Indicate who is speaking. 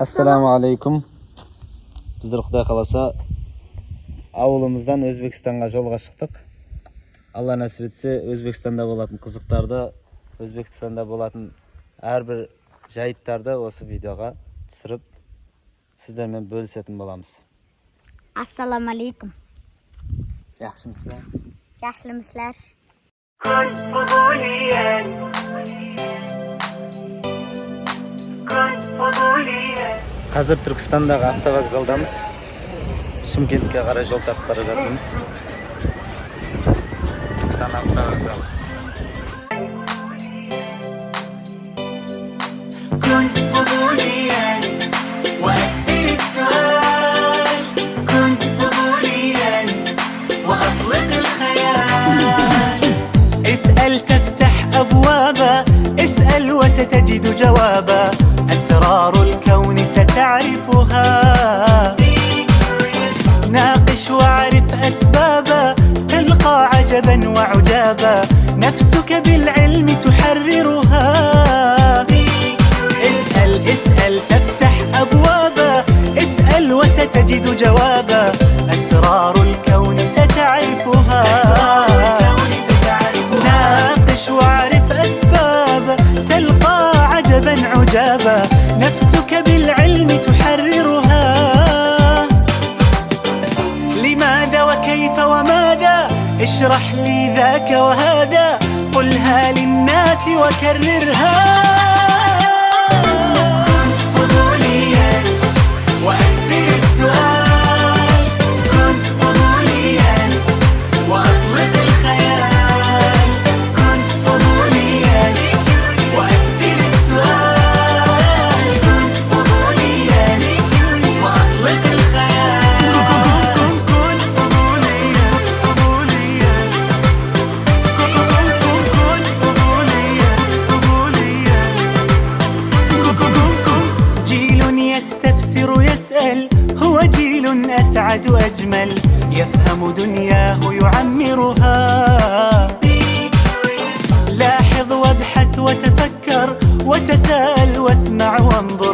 Speaker 1: Assalamu alaikum. Bizler Xuday kalasa avulumuzdan Özbekistan'a yolga çıktık. Allah nasip etse Özbekistan'da bolatın kızıklarda, Özbekistan'da bolatın her bir jayitlarda osu videoga түсіріп sizlerмен bölüşетін bolamız.
Speaker 2: Assalamu alaikum.
Speaker 1: Yaxshimisiz?
Speaker 2: Yaxshimisizlar?
Speaker 1: Hazır Türkistan'dagi avtovokzaldamiz. Shimkentga qaray yo'l topib bora жатырмыз. Türkistan avtovokzali.
Speaker 3: كن فضوليا وأكثر السؤال كن فضوليا وأطلق الخيال اسأل تفتح أبوابا اسأل وستجد جوابا أسرار الكون ستعرفها ناقش واعرف أسبابا تلقى عجبا وعجابا نفسك بالعلم تحررها اسأل تفتح أبوابا اسأل وستجد جوابا أسرار الكون ستعرفها ناقش واعرف أسبابا تلقى عجبا عجابا نفسك بالعلم تحررها لماذا وكيف وماذا اشرح لي ذاك وهذا قلها للناس وكررها وأكثر السؤال كن فضوليا وأطلق الخيال كن فضوليا وأكثر السؤال كن فضوليا وأطلق الخيال كن فضوليا فضوليا كن فضوليا جيل يستفسر يسأل هو جيل أسعد أجمل يفهم دنياه يعمرها لاحظ وابحث وتفكر وتساءل واسمع وانظر